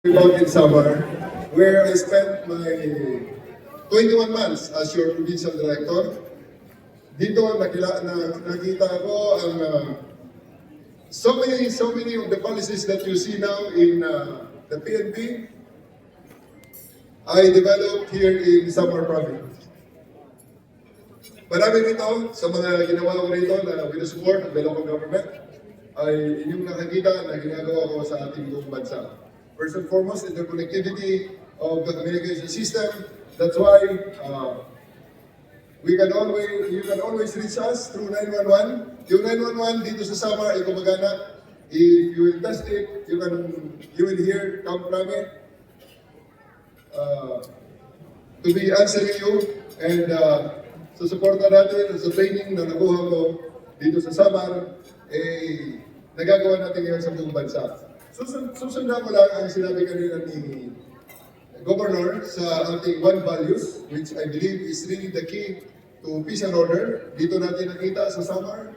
in summer, where I spent my 21 months as your provincial director. Dito nakita ko ang so many of the policies that you see now in the PNP I developed here in Samar Province. Marami rito sa mga ginawa ko rito na with the support of the local government ay inyong nakikita na ginagawa ko sa ating buong bansa. First and foremost, in the connectivity of the communication system. That's why you can always reach us through 911. Yung 911 dito sa Samar ay gumagana. If you will test it, you will hear Camp Rame to be answering you and susuporta natin sa training na nakuha ko dito sa Samar, nagagawa natin ngayon sa buong bansa. Susundan ko lang ang sinabi kanina ni Governor sa ating one values, which I believe is really the key to peace and order. Dito natin nakita sa Samar.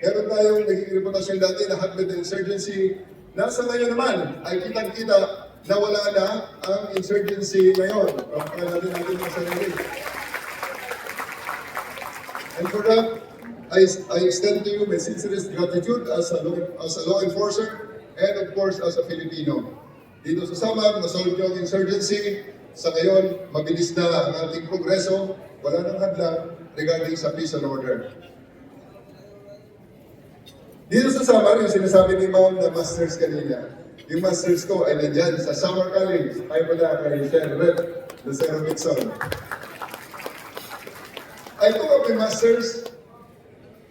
Meron tayong naging reputasyon dati na hotbed ng insurgency. Nasa ngayon naman ay kitang-kita na wala na ang insurgency ngayon. Pagkakalan natin ang sarili. And for that, I extend to you my sincerest gratitude as a law enforcer and of course as a Filipino. Dito sa Samar, nasolve yung insurgency. Sa ngayon, mabilis na ang ating progreso. Wala nang hadlang regarding sa peace and order. Dito sa Samar, yung sinasabi ni Ma'am na masters kanina, yung masters ko ay nandyan sa Samar College. Ay pala kay Sir Rep. Lucero Mixon. I took up a master's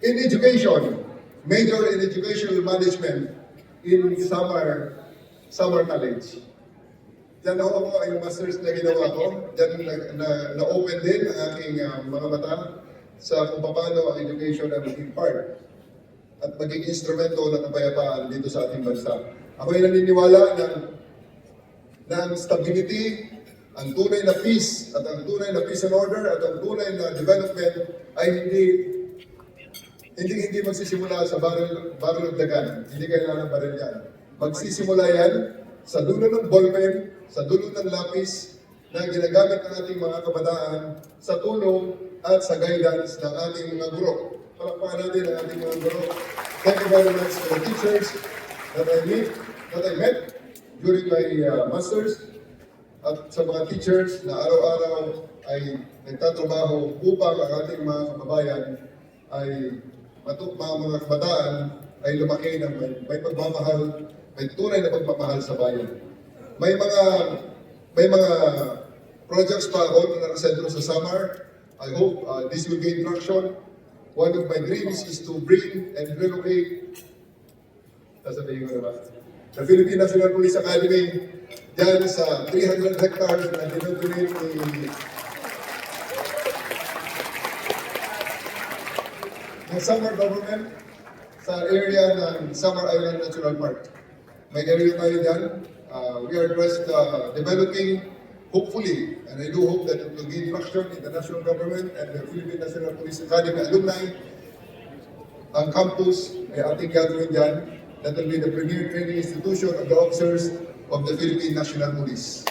in education, major in educational management in Samar College. Diyan ako yung master's na ginawa ko. Diyan na-open din ang aking mga mata sa kung paano ang education ay maging part at maging instrumento ng kapayapaan dito sa ating bansa. Ako ay naniniwala na ang stability, ang tunay na peace at ang tunay na peace and order at ang tunay na development ay hindi magsisimula sa baril of dagan. Hindi kailangan ng baril yan. Magsisimula yan sa dulo ng ballpen, sa dulo ng lapis na ginagamit ng ating mga kabataan sa tulong at sa guidance ng ating mga guro. Palakpakan natin ang ating mga guro. Thank you very much to the teachers that I met during my masters at sa mga teachers na araw-araw ay nagtatrabaho upang ang ating mga kababayan ay mga kabataan ay lumaki ng may pagmamahal, may tunay na pagmamahal sa bayan. May mga projects pa ako na nakasentro sa Samar. I hope this will gain traction. One of my dreams is to bring and relocate sasabihin ko naman, the Philippine National Police Academy dyan sa 300 hectares na dinodonate ng Samar government sa area ng Samar Island Natural Park. May area tayo dyan. We are just developing, hopefully, and I do hope that it will gain traction in the national government and the Philippine National Police Academy alumni. Ang campus ay ating gagawin dyan. That will be the premier training institution of the officers of the Philippine National Police.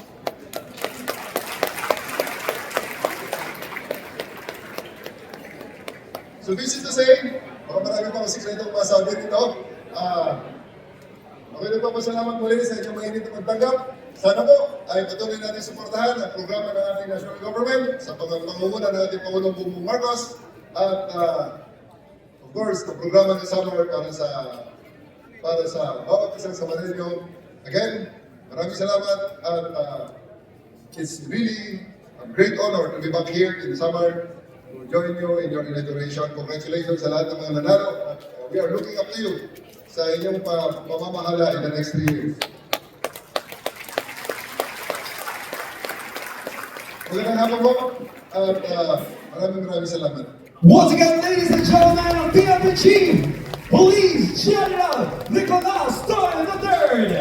So this is to say, marami pa kasi itong masabi dito. Okay, nagpapasalamat muli sa inyong mainit na pagtanggap. Sana po ay patuloy natin suportahan ang programa ng ating national government sa pangunguna ng ating Pangulong Bongbong Marcos at of course, ang programa ng Samar para sa bawat isang Samareño. Again, maraming salamat at it's really a great honor to be back here in Samar to join you in your inauguration. Congratulations sa lahat ng mga nanalo. We are looking up to you sa inyong pamamahala in the next 3 years. Magandang hapon po at maraming salamat. Once again, ladies and gentlemen, PNP Chief Police General Nicolas Torre III.